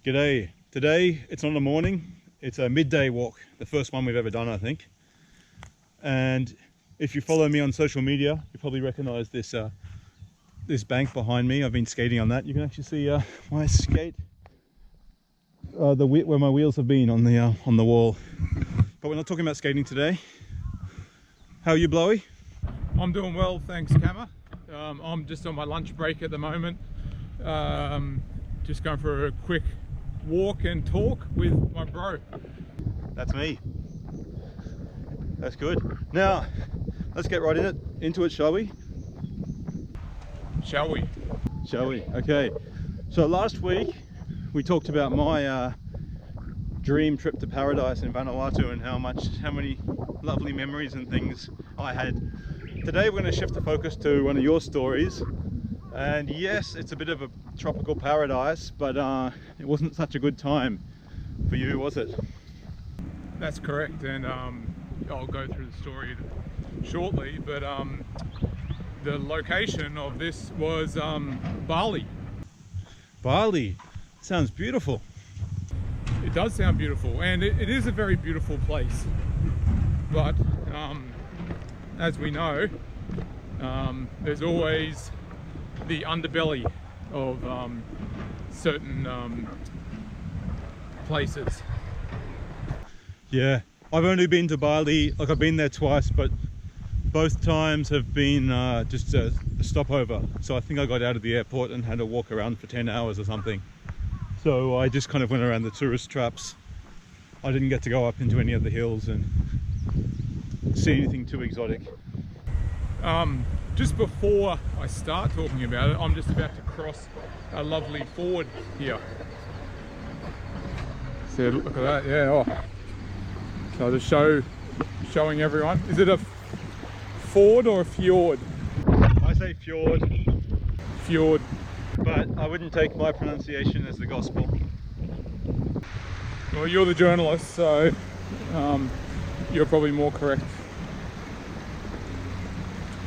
G'day. Today, it's not a morning, it's a midday walk. The first one we've ever done, I think. And if you follow me on social media, you probably recognize this this bank behind me. I've been skating on that. You can actually see my skate, where my wheels have been on the wall. But we're not talking about skating today. How are you, Blowy? I'm doing well, thanks, Kama. I'm just on my lunch break at the moment. Just going for a quick walk and talk with my bro. That's me. That's good. Now, let's get right into it, shall we? Shall we? Shall we? Okay. So last week we talked about my dream trip to paradise in Vanuatu and how many lovely memories and things I had. Today we're going to shift the focus to one of your stories. And yes, it's a bit of a tropical paradise, but it wasn't such a good time for you, was it? That's correct, and I'll go through the story shortly, but the location of this was Bali. Bali sounds beautiful. It does sound beautiful, and it is a very beautiful place, but as we know, there's always the underbelly of certain places. Yeah, I've only been to Bali, like I've been there twice, but both times have been just a stopover. So I think I got out of the airport and had to walk around for 10 hours or something. So I just kind of went around the tourist traps. I didn't get to go up into any of the hills and see anything too exotic. Just before I start talking about it, I'm just about to cross a lovely ford here. See, look at that, yeah. Oh. So I'll just showing everyone. Is it a ford or a fjord? I say fjord. Fjord. But I wouldn't take my pronunciation as the gospel. Well, you're the journalist, so you're probably more correct.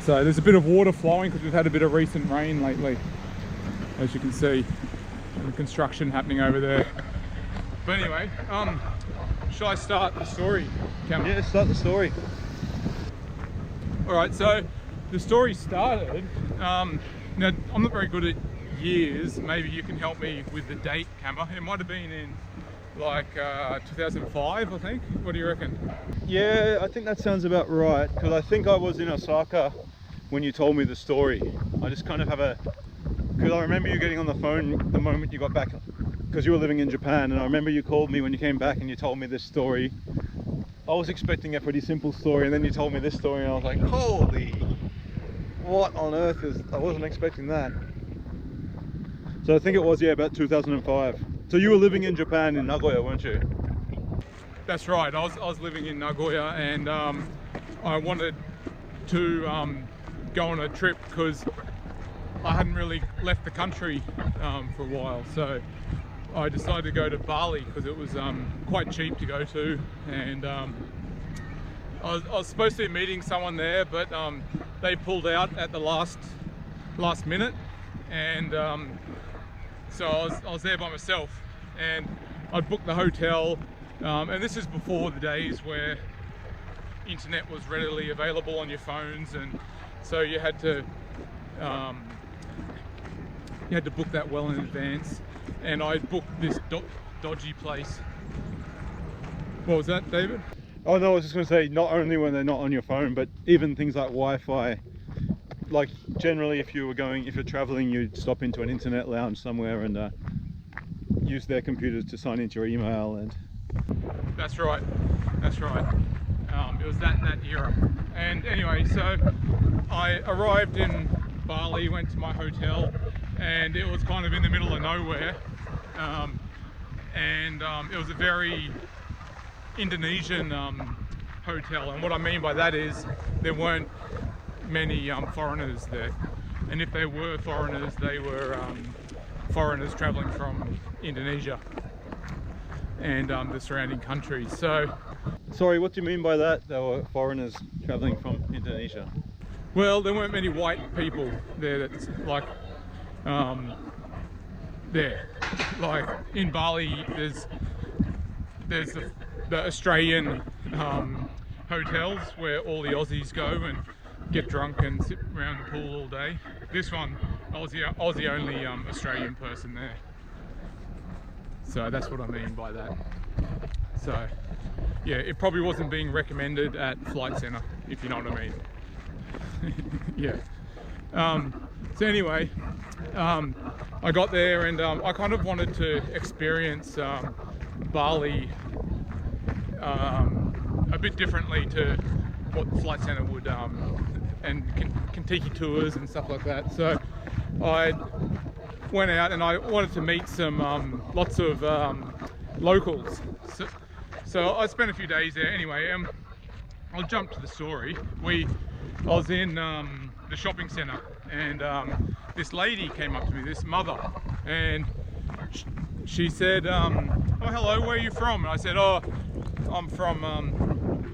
So there's a bit of water flowing because we've had a bit of recent rain lately, as you can see. The construction happening over there. But anyway, shall I start the story, Cameron? Yeah, start the story. Alright, so the story started, now I'm not very good at years, maybe you can help me with the date, Camera. It might have been in like 2005, I think. What do you reckon? Yeah, I think that sounds about right, because I think I was in Osaka when you told me the story. I just kind of have because I remember you getting on the phone the moment you got back, because you were living in Japan, and I remember you called me when you came back and you told me this story. I was expecting a pretty simple story, and then you told me this story and I was like, holy, what on earth I wasn't expecting that. So I think it was, yeah, about 2005. So you were living in Japan in Nagoya, weren't you? That's right, I was living in Nagoya, and I wanted to go on a trip because I hadn't really left the country for a while, so I decided to go to Bali because it was quite cheap to go to, and I was supposed to be meeting someone there, but they pulled out at the last minute, and so I was there by myself, and I'd booked the hotel, and this is before the days where internet was readily available on your phones, and so you had to book that well in advance. And I booked this dodgy place. What was that, David? Oh no, I was just going to say, not only when they're not on your phone, but even things like Wi-Fi. Like generally, if you're traveling, you'd stop into an internet lounge somewhere and use their computers to sign into your email. And that's right. It was that era. And anyway, so I arrived in Bali, went to my hotel, and it was kind of in the middle of nowhere, and it was a very Indonesian hotel, and what I mean by that is there weren't many foreigners there, and if there were foreigners, they were foreigners traveling from Indonesia and the surrounding countries. So, sorry, what do you mean by that? There were foreigners traveling from Indonesia? Well, there weren't many white people there that's like there. like in Bali, there's the Australian hotels where all the Aussies go and get drunk and sit around the pool all day. This one, I was the only Australian person there. So that's what I mean by that. So yeah, it probably wasn't being recommended at Flight Centre, if you know what I mean. Yeah. So anyway, I got there and I kind of wanted to experience Bali a bit differently to what Flight Centre would, and Kentucky tours and stuff like that. So I went out and I wanted to meet some lots of locals. So I spent a few days there. Anyway, I'll jump to the story. I was in the shopping centre, and this lady came up to me, this mother, and she said, "Oh, hello, where are you from?" And I said, "Oh, I'm from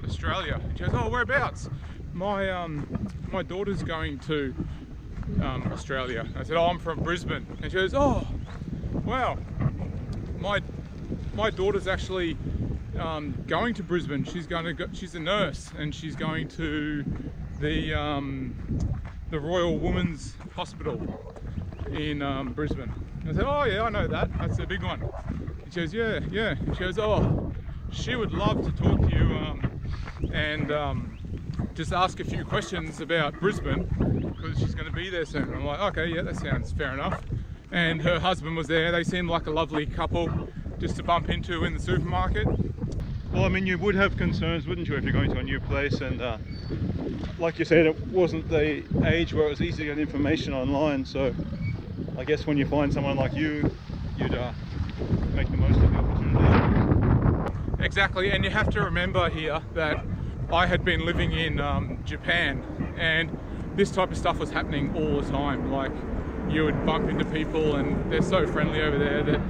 Australia." She goes, "Oh, whereabouts?" My daughter's going to Australia. I said, "Oh, I'm from Brisbane." And she goes, "Oh, wow, my daughter's actually going to Brisbane. She's a nurse, and she's going to the Royal Women's Hospital in Brisbane." I said, "Oh yeah, I know that. That's a big one." And she goes, "Yeah, yeah." And she goes, "Oh, she would love to talk to you and just ask a few questions about Brisbane because she's going to be there soon." I'm like, "Okay, yeah, that sounds fair enough." And her husband was there. They seemed like a lovely couple just to bump into in the supermarket. Well, I mean, you would have concerns, wouldn't you, if you're going to a new place, and like you said, it wasn't the age where it was easy to get information online, so I guess when you find someone like you, you'd make the most of the opportunity. Exactly, and you have to remember here that I had been living in Japan, and this type of stuff was happening all the time. Like, you would bump into people and they're so friendly over there that,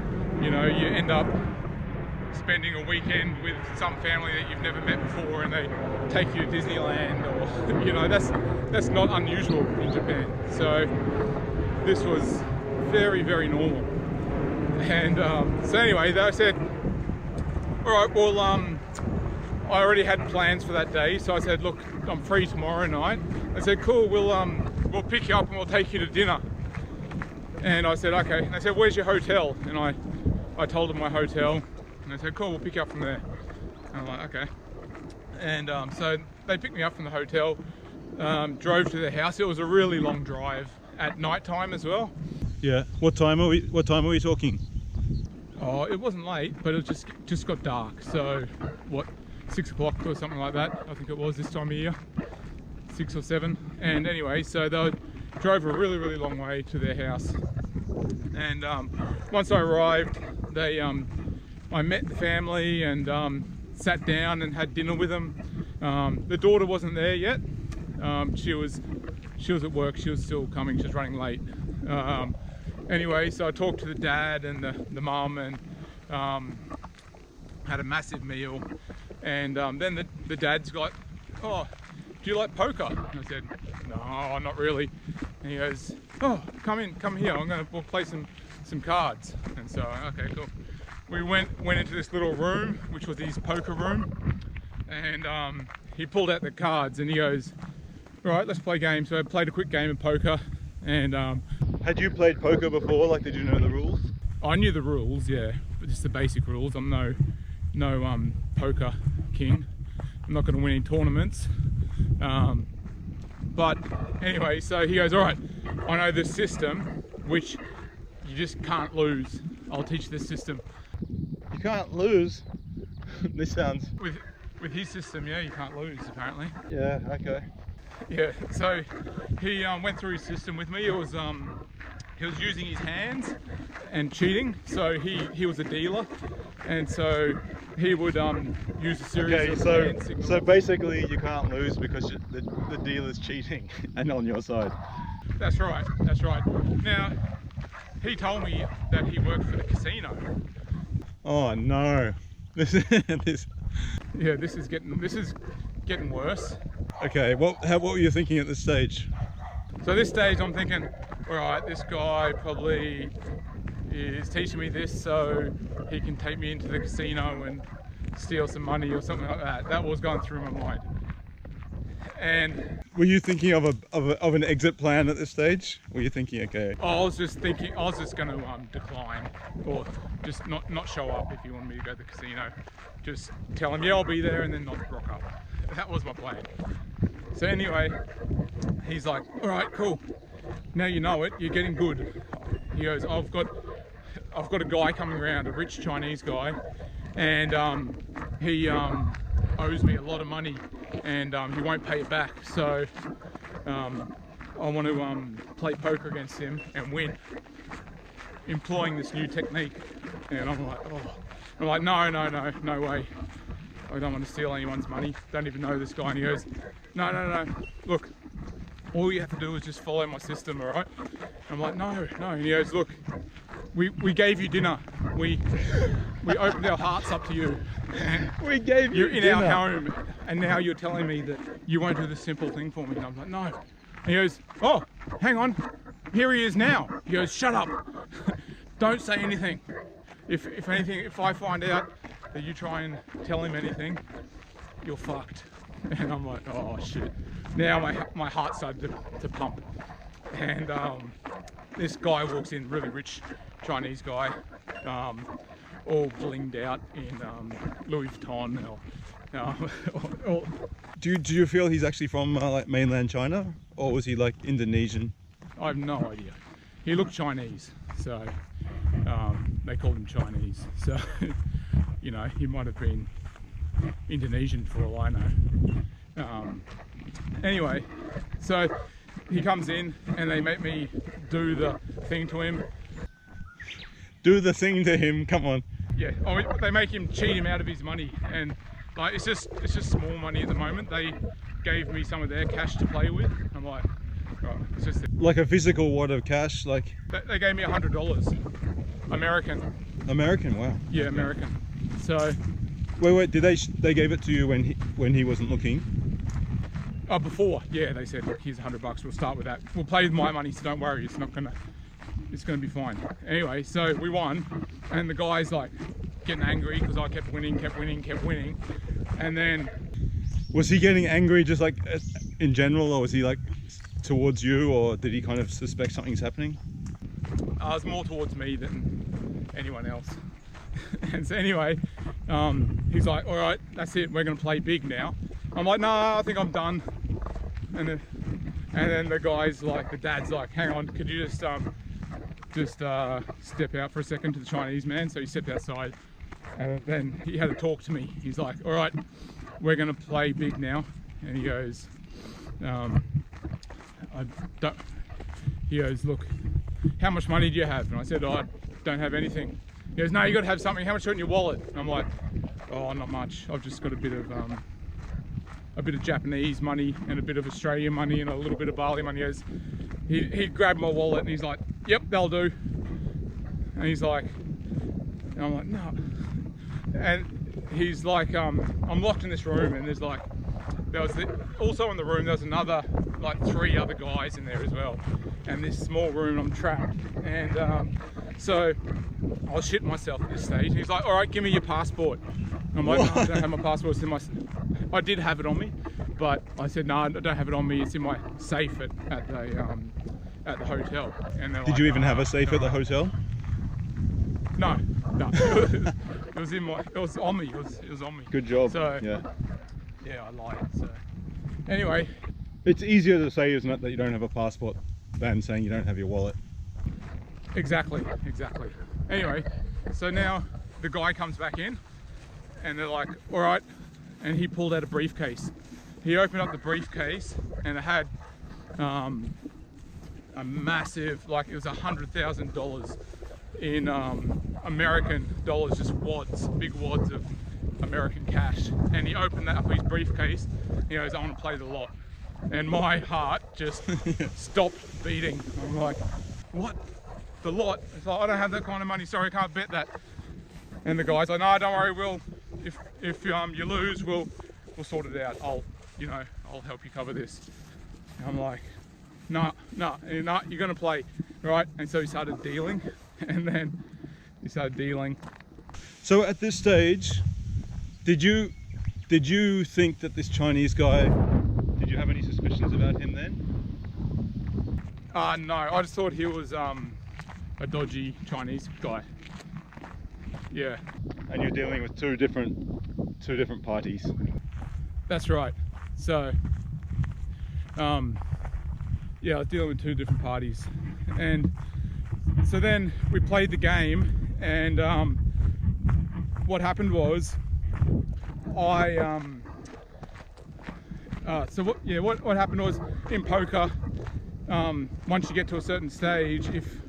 you know, you end up spending a weekend with some family that you've never met before and they take you to Disneyland, or, you know, that's not unusual in Japan. So this was very, very normal. And so anyway, they said, "All right, well, I already had plans for that day." So I said, "Look, I'm free tomorrow night." They said, "Cool, we'll pick you up and we'll take you to dinner." And I said, "Okay." And they said, "Where's your hotel?" And I told them my hotel. And they said, "Cool, we'll pick you up from there." And I'm like, "Okay." And so they picked me up from the hotel, drove to their house. It was a really long drive at night time as well. Yeah. What time are we talking? Oh, it wasn't late, but it just got dark. So what, 6 o'clock or something like that, I think it was this time of year, 6 or 7. And anyway, so they drove a really, really long way to their house. And once I arrived, I met the family and sat down and had dinner with them. The daughter wasn't there yet. She was at work. She was still coming. She was running late. Anyway, so I talked to the dad and the mum and had a massive meal. And then the dad's like, "Oh, do you like poker?" And I said, "No, not really." And he goes, "Oh, come here. We'll play some cards." And so, okay, cool. We went into this little room, which was his poker room, and he pulled out the cards and he goes, "All right, let's play games." So I played a quick game of poker. And had you played poker before? Like, did you know the rules? I knew the rules, yeah, but just the basic rules. I'm no poker king. I'm not going to win any tournaments. But anyway, so he goes, "All right, I know this system, which you just can't lose. I'll teach you this system." You can't lose? This sounds... With his system, yeah, you can't lose, apparently. Yeah, okay. Yeah, so he went through his system with me. It was he was using his hands and cheating. So he was a dealer, and so he would use a series of hand signals. So basically you can't lose because the dealer's cheating and on your side. That's right, that's right. Now, he told me that he worked for the casino. Oh no. This Yeah, this is getting worse. Okay, what were you thinking at this stage? So at this stage I'm thinking, all right, this guy probably is teaching me this so he can take me into the casino and steal some money or something like that. That was going through my mind. And were you thinking of an exit plan at this stage? Were you thinking, okay? I was just thinking, I was just going to decline, or just not show up if he wanted me to go to the casino. Just tell him, yeah, I'll be there, and then not rock up. That was my plan. So anyway, he's like, all right, cool. Now you know it, you're getting good. He goes, I've got a guy coming around, a rich Chinese guy, and he owes me a lot of money, and he won't pay it back. So I want to play poker against him and win, employing this new technique. And I'm like, no way. I don't want to steal anyone's money. Don't even know this guy. And he goes, no. Look, all you have to do is just follow my system, all right? I'm like, no. And he goes, look, we gave you dinner. We opened our hearts up to you. And We gave you you're in our home, and now you're telling me that you won't do the simple thing for me. And I'm like, no. And he goes, oh, hang on. Here he is now. He goes, shut up. Don't say anything. If anything, if I find out that you try and tell him anything, you're fucked. And I'm like, oh shit. Now my heart started to pump. And this guy walks in, really rich Chinese guy, all blinged out in Louis Vuitton. Do you feel he's actually from like mainland China, or was he like Indonesian? I have no idea. He looked Chinese, so they called him Chinese. So, you know, he might have been Indonesian for all I know. Anyway, so he comes in and they make me do the thing to him. Do the thing to him, come on. Yeah, they make him cheat him out of his money, and like it's just small money at the moment. They gave me some of their cash to play with. I'm like, right, it's just Like a physical wad of cash, like they gave me $100, American. American, wow. Yeah, American. So Wait, did they gave it to you when he wasn't looking? before, yeah, they said, look, here's $100. We'll start with that. We'll play with my money, so don't worry. It's gonna be fine. Anyway, so we won, and the guy's like getting angry because I kept winning, and then Was he getting angry just like in general, or was he like towards you, or did he kind of suspect something's happening? it was more towards me than anyone else. And so anyway, he's like, all right, that's it, we're gonna play big now. I'm like, no, I think I'm done. And then the guy's like, the dad's like, hang on, could you just step out for a second to the Chinese man? So he stepped outside, and then he had to talk to me. He's like, all right, we're gonna play big now. And he goes, he goes, look, how much money do you have? And I said, oh, I don't have anything. He goes, no, you gotta have something. How much is in your wallet? And I'm like, oh, not much. I've just got a bit of Japanese money and a bit of Australian money and a little bit of Bali money. He grabbed my wallet and he's like, yep, that'll do. And he's like, and I'm like, no. And he's like, I'm locked in this room, and also in the room there was another, like 3 other guys in there as well. And this small room, I'm trapped. And so I was shitting myself at this stage. And he's like, all right, give me your passport. And I'm like, no, I don't have my passport. It's in my... I did have it on me, but I said, no, I don't have it on me. It's in my safe at the hotel. And Did you even have a safe at the hotel? No. It was on me. It was on me. Good job. So yeah, I lied. So anyway, it's easier to say, isn't it, that you don't have a passport than saying you don't have your wallet. exactly. Anyway, so now the guy comes back in, and they're like, all right, and he pulled out a briefcase. He opened up the briefcase, and it had a massive, like it was $100,000 in American dollars, just big wads of American cash. And he opened that up his briefcase. He goes, I want to play the lot. And my heart just stopped beating. I'm like, what? The lot? It's like, I don't have that kind of money. Sorry, I can't bet that. And the guy's like, no, don't worry. If you lose, we'll sort it out. I'll help you cover this. And I'm like, no, you're going to play, right? And so he started dealing, and then he started dealing. So at this stage, did you think that this Chinese guy, did you have any suspicions about him then? No, I just thought he was a dodgy Chinese guy. Yeah. And you're dealing with two different parties. That's right. So, yeah, I was dealing with two different parties, and so then we played the game, and what happened was, what happened was, in poker, once you get to a certain stage, if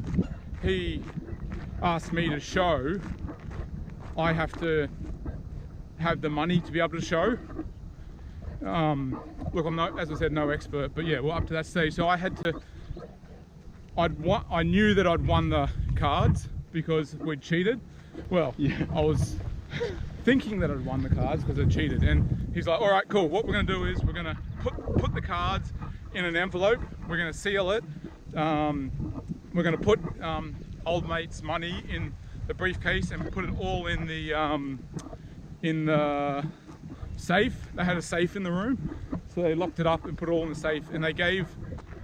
he asks me to show, I have to have the money to be able to show. Look, I'm not, as I said, no expert, but yeah, we're up to that stage. So I had to, I knew that I'd won the cards because we'd cheated. Well, yeah. I was thinking that I'd won the cards because I'd cheated, and he's like, all right, cool, what we're gonna do is we're gonna put the cards in an envelope, we're gonna seal it, we're gonna put old mate's money in the briefcase and put it all in the safe. They had a safe in the room, so they locked it up and put it all in the safe, and they gave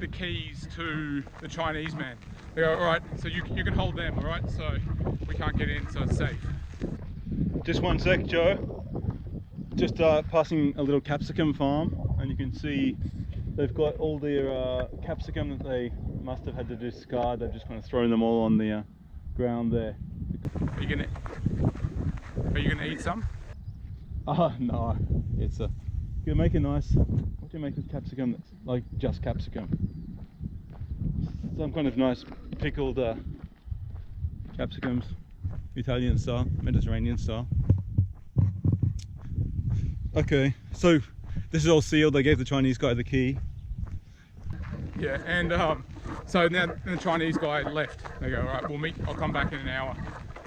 the keys to the Chinese man. They go, all right, so you can hold them, all right, so we can't get in, so it's safe. Just one sec, Joe. Just passing a little capsicum farm, and you can see they've got all their capsicum that they must have had to discard. They've just kind of thrown them all on the ground there. Are you gonna eat some? No, it's you make a nice, what do you make with capsicum that's like just capsicum? Some kind of nice pickled capsicums, Italian style, Mediterranean style. Okay, so this is all sealed. They gave the Chinese guy the key. Yeah, and so now the Chinese guy left. They go, all right, we'll meet, I'll come back in an hour.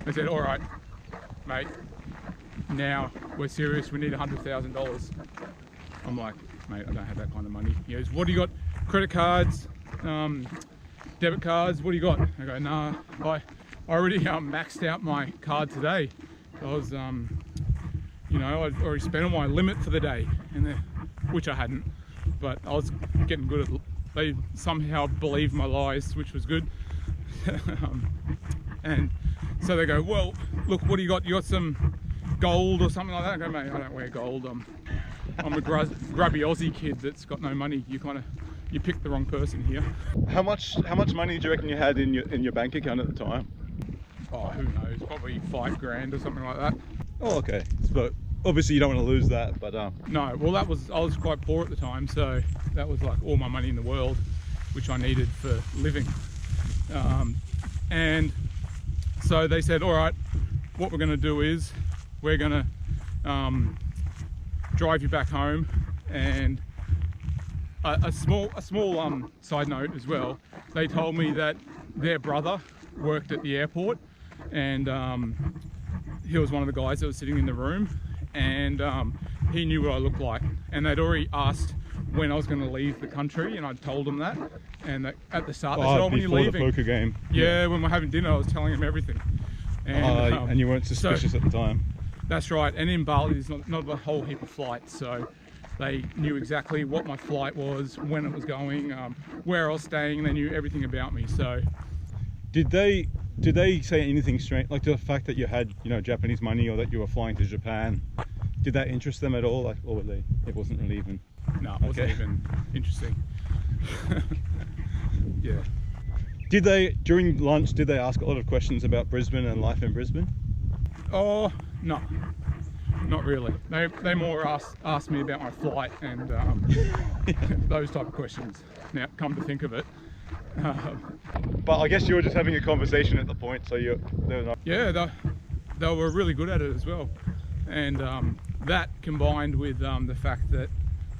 They said, all right, mate, now we're serious, we need $100,000. I'm like, mate, I don't have that kind of money. He goes, what do you got? Credit cards, debit cards, what do you got? I go, nah, I already maxed out my card today. I was, you know, I'd already spent all my limit for the day, which I hadn't, but I was getting good at, they somehow believed my lies, which was good. And so they go, well, look, what do you got? You got some gold or something like that? I go, mate, I don't wear gold. I'm a grubby Aussie kid that's got no money. You picked the wrong person here. How much money do you reckon you had in your bank account at the time? Oh, who knows? Probably $5,000 or something like that. Oh, okay. But obviously you don't want to lose that, but no. Well, I was quite poor at the time, so that was like all my money in the world, which I needed for living. And so they said, all right, what we're going to do is we're going to drive you back home. And a small side note as well, they told me that their brother worked at the airport, and he was one of the guys that was sitting in the room, and he knew what I looked like, and they'd already asked when I was going to leave the country, and I told them that. And at the start, they said, "Oh, when are you leaving?" Before the poker game. Yeah, when we're having dinner, I was telling him everything. And you weren't suspicious at the time. That's right. And in Bali, there's not a whole heap of flights, so they knew exactly what my flight was, when it was going, where I was staying. They knew everything about me. So, did they say anything strange, like the fact that you had, you know, Japanese money, or that you were flying to Japan? Did that interest them at all? Like, or it wasn't really even? No, it wasn't even interesting. Yeah. Did they, during lunch, did they ask a lot of questions about Brisbane and life in Brisbane? Oh, no, not really. They more asked me about my flight and those type of questions. Now, come to think of it. But I guess you were just having a conversation at the point, so they were not... Yeah, they were really good at it as well. And that combined with the fact that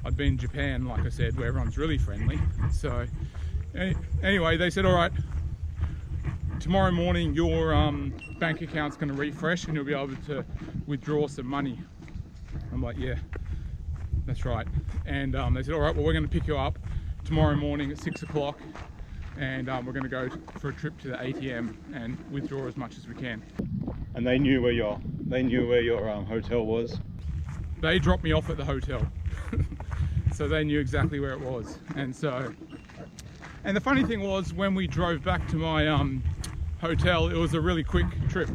I'd been in Japan, like I said, where everyone's really friendly. So anyway, they said, all right, tomorrow morning your bank account's going to refresh and you'll be able to withdraw some money. I'm like, yeah, that's right. And they said, all right, well, we're going to pick you up tomorrow morning at 6 o'clock, and we're going to go for a trip to the ATM and withdraw as much as we can. And they knew where your hotel was? They dropped me off at the hotel. So they knew exactly where it was. And the funny thing was, when we drove back to my hotel, it was a really quick trip.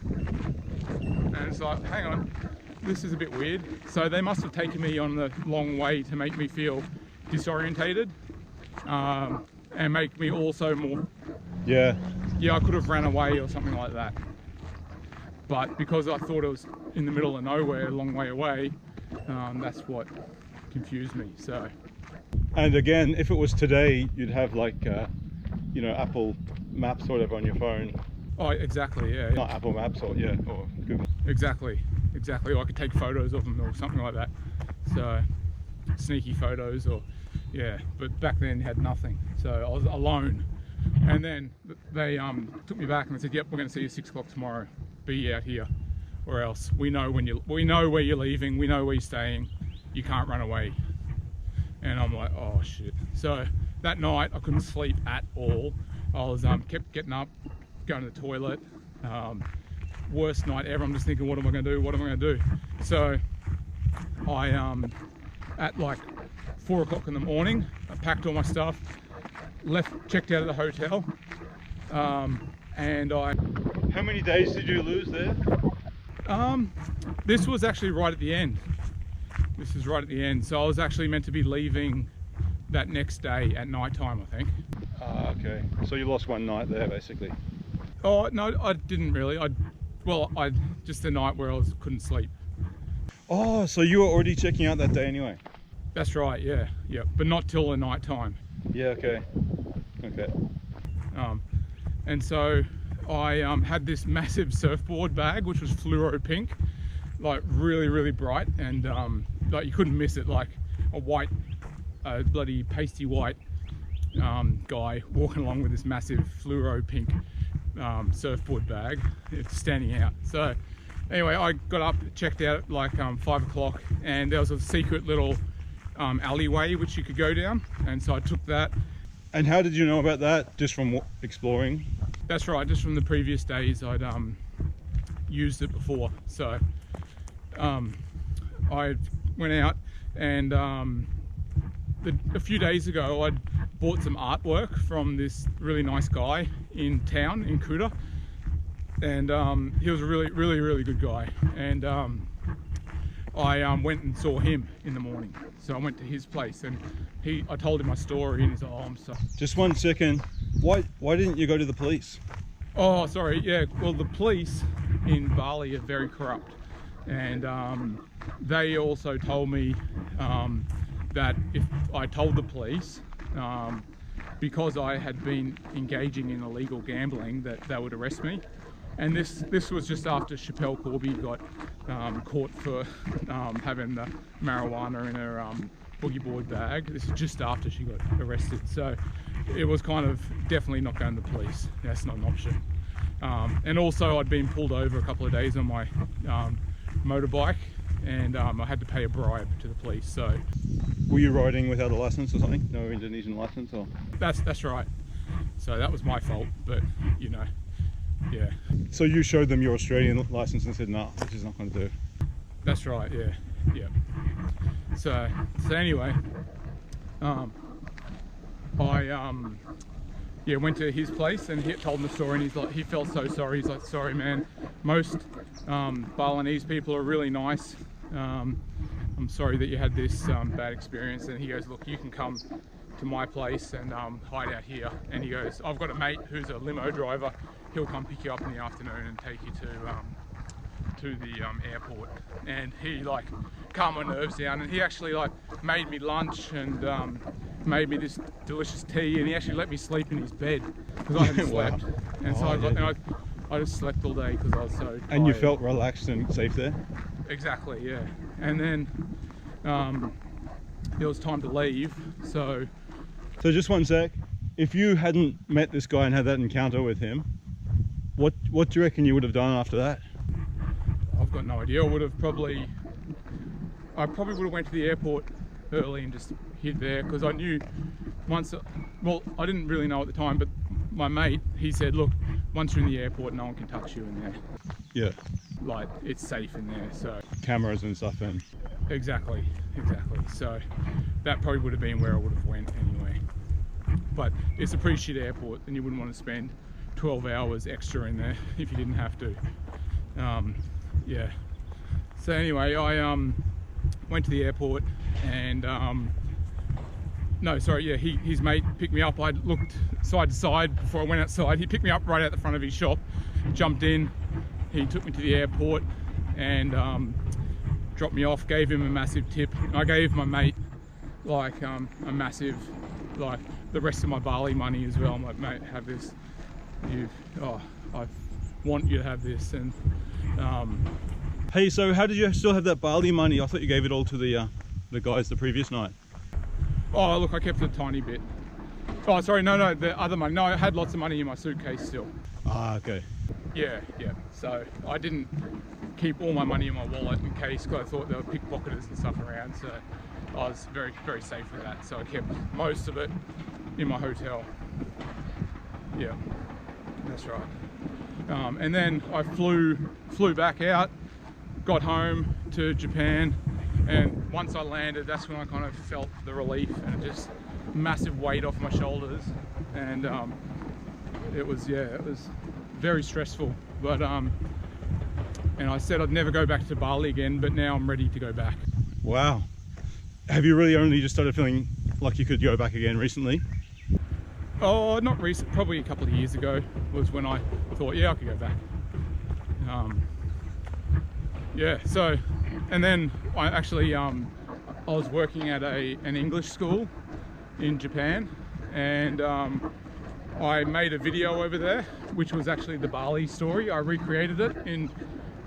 And it's like, hang on, this is a bit weird. So they must have taken me on the long way to make me feel disorientated, and make me also more... Yeah, I could have ran away or something like that. But because I thought it was in the middle of nowhere, a long way away, that's what confused me. So, and again, if it was today, you'd have like Apple Maps or whatever on your phone. Oh, exactly, yeah. Not Apple Maps or Google. Exactly. Or I could take photos of them or something like that. So, sneaky photos but back then you had nothing. So I was alone. And then they took me back and they said, yep, we're going to see you 6 o'clock tomorrow. Be out here, or else we know where you're leaving, we know where you're staying, you can't run away. And I'm like, oh shit. So that night I couldn't sleep at all. I was kept getting up, going to the toilet. Worst night ever. I'm just thinking, what am I going to do? So I at like 4 o'clock in the morning, I packed all my stuff, checked out of the hotel, and How many days did you lose there? This was actually right at the end. So I was actually meant to be leaving that next day at night time, I think. Okay. So you lost one night there, basically. Oh, no, I didn't really. Just the night where I couldn't sleep. Oh, so you were already checking out that day anyway? That's right, yeah. But not till the night time. Yeah, okay. And so I had this massive surfboard bag, which was fluoro pink, like really, really bright, and like you couldn't miss it, like a bloody pasty white guy walking along with this massive fluoro pink surfboard bag. It's standing out. So anyway, I got up, checked out at like 5 o'clock, and there was a secret little alleyway which you could go down, and so I took that. And how did you know about that? Just from exploring? That's right, just from the previous days I'd used it before. So I went out, and a few days ago I'd bought some artwork from this really nice guy in town in Kuta, and he was a really, really, really good guy. And I went and saw him in the morning. So I went to his place, and I told him my story, and he's like, oh, I'm sorry. Just 1 second. Why didn't you go to the police? Oh, sorry. Yeah, well, the police in Bali are very corrupt, and they also told me that if I told the police, because I had been engaging in illegal gambling, that they would arrest me. And this was just after Chappelle Corby got caught for having the marijuana in her boogie board bag. This is just after she got arrested. So it was kind of definitely not going to the police. That's not an option. And also I'd been pulled over a couple of days on my motorbike, and I had to pay a bribe to the police. So were you riding without a license or something? No Indonesian license? Or that's right. So that was my fault, but you know. Yeah. So you showed them your Australian license and said, no, this is not going to do. That's right, yeah. So anyway, I went to his place, and he told him the story, and he's like, he felt so sorry. He's like, sorry man, most Balinese people are really nice. I'm sorry that you had this bad experience. And he goes, look, you can come to my place and hide out here. And he goes, I've got a mate who's a limo driver. He'll come pick you up in the afternoon and take you to the airport. And he like calmed my nerves down, and he actually like made me lunch and made me this delicious tea, and he actually let me sleep in his bed because I hadn't slept. And so I just slept all day because I was so tired. And you felt relaxed and safe there? Exactly, yeah. And then it was time to leave, so just 1 sec. If you hadn't met this guy and had that encounter with him, what do you reckon you would have done after that? I've got no idea. I probably would have went to the airport early and just hid there, because I knew once, well, I didn't really know at the time, but my mate, he said, look, once you're in the airport, no one can touch you in there. Yeah. Like, it's safe in there, so. Cameras and stuff in. Exactly. So that probably would have been where I would have went anyway. But it's a pretty shit airport, and you wouldn't want to spend 12 hours extra in there if you didn't have to. Yeah. So anyway, I went to the airport, and his mate picked me up. I looked side to side before I went outside. He picked me up right out the front of his shop, jumped in, he took me to the airport, and dropped me off, gave him a massive tip. I gave my mate like a massive, like the rest of my Bali money as well. I'm like, mate, have this. I want you to have this. And hey, so how did you still have that Bali money? I thought you gave it all to the guys the previous night. Oh, look, I kept a tiny bit. Oh, sorry, no, the other money. No, I had lots of money in my suitcase still. Ah, okay. Yeah. So I didn't keep all my money in my wallet in case, because I thought there were pickpocketers and stuff around. So I was very, very safe with that. So I kept most of it in my hotel. Yeah, that's right. And then I flew back out, got home to Japan, and once I landed, that's when I kind of felt the relief and just massive weight off my shoulders. And it was very stressful, but and I said I'd never go back to Bali again, but now I'm ready to go back. Wow. Have you really only just started feeling like you could go back again recently? Oh, not recent, probably a couple of years ago was when I thought, yeah, I could go back. Yeah, so, and then I actually, I was working at an English school in Japan, and I made a video over there, which was actually the Bali story. I recreated it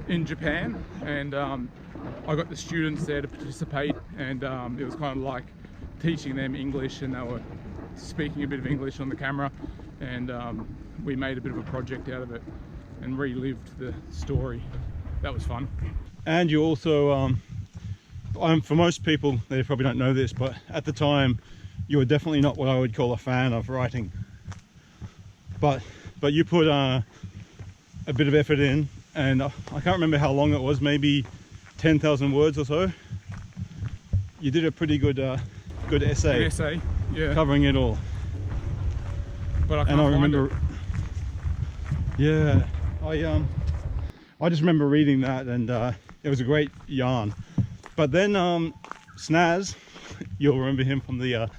in Japan, and I got the students there to participate, and it was kind of like teaching them English, and they were speaking a bit of English on the camera, and we made a bit of a project out of it and relived the story. That was fun. And you also, for most people, they probably don't know this, but at the time you were definitely not what I would call a fan of writing, but you put a bit of effort in, and I can't remember how long it was, maybe 10,000 words or so. You did a pretty good essay. An essay, yeah. Covering it all. But I can't find it. Yeah, I just remember reading that, and it was a great yarn. But then Snaz, you'll remember him from the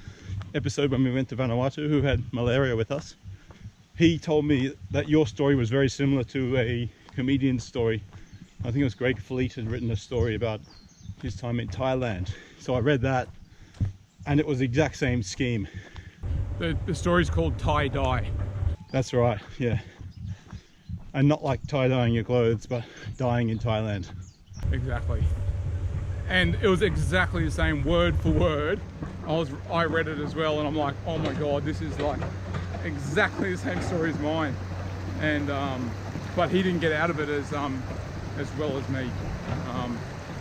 episode when we went to Vanuatu, who had malaria with us. He told me that your story was very similar to a comedian's story. I think it was Greg Fleet had written a story about his time in Thailand. So I read that, and it was the exact same scheme. The story's called Tie Dye. That's right, yeah. And not like tie-dyeing your clothes, but dyeing in Thailand. Exactly. And it was exactly the same word for word. I read it as well, and I'm like, oh my god, this is like exactly the same story as mine. And but he didn't get out of it as well as me.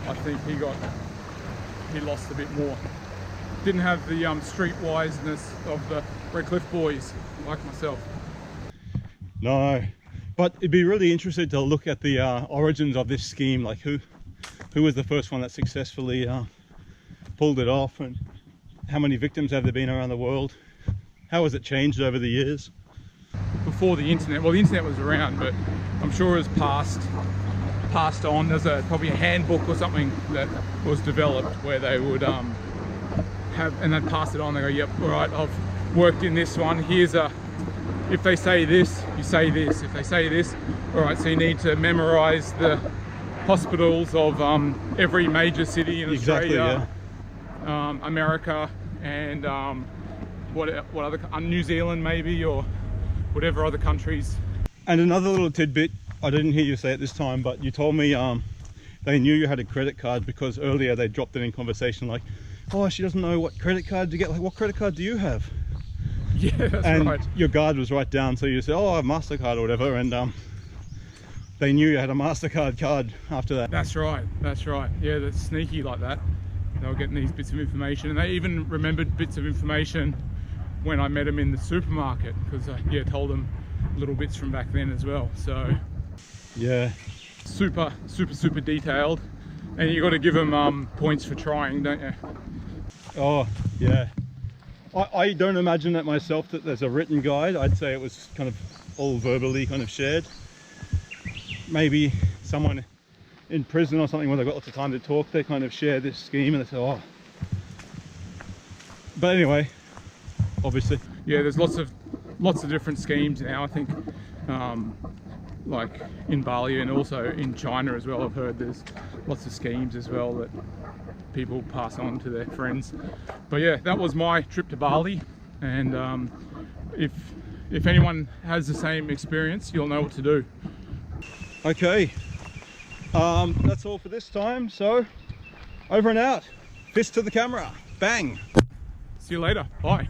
I think he lost a bit more. Didn't have the streetwiseness of the Redcliffe boys like myself. No, but it'd be really interesting to look at the origins of this scheme, like who was the first one that successfully pulled it off, and how many victims have there been around the world? How has it changed over the years? Before the internet, well, the internet was around, but I'm sure it was passed on. There's probably a handbook or something that was developed where they would and they'd pass it on. They go, yep, all right, I've worked in this one. Here's if they say this, you say this. If they say this, all right, so you need to memorize the hospitals of every major city in Australia, yeah. America, and what other, New Zealand maybe, or whatever other countries. And another little tidbit, I didn't hear you say it this time, but you told me they knew you had a credit card because earlier they dropped it in conversation, like, oh, she doesn't know what credit card to get. Like, what credit card do you have? Yeah, that's and right. Your guard was right down, so you said, oh, I have MasterCard or whatever, and they knew you had a MasterCard card after that. That's right, yeah, that's sneaky like that. they were getting these bits of information, and they even remembered bits of information when I met them in the supermarket, because I told them little bits from back then as well. So yeah, super detailed, and you got to give them points for trying, don't you? oh yeah. I don't imagine that myself, that there's a written guide. I'd say it was kind of all verbally kind of shared. Maybe someone in prison or something, where they've got lots of time to talk, they kind of share this scheme and they say, oh. But anyway, obviously. Yeah, there's lots of different schemes now, I think, like in Bali and also in China as well. I've heard there's lots of schemes as well that people pass on to their friends. But yeah, that was my trip to Bali, and if anyone has the same experience, you'll know what to do. Okay, that's all for this time, so over and out. Fist to the camera, bang. See you later, bye.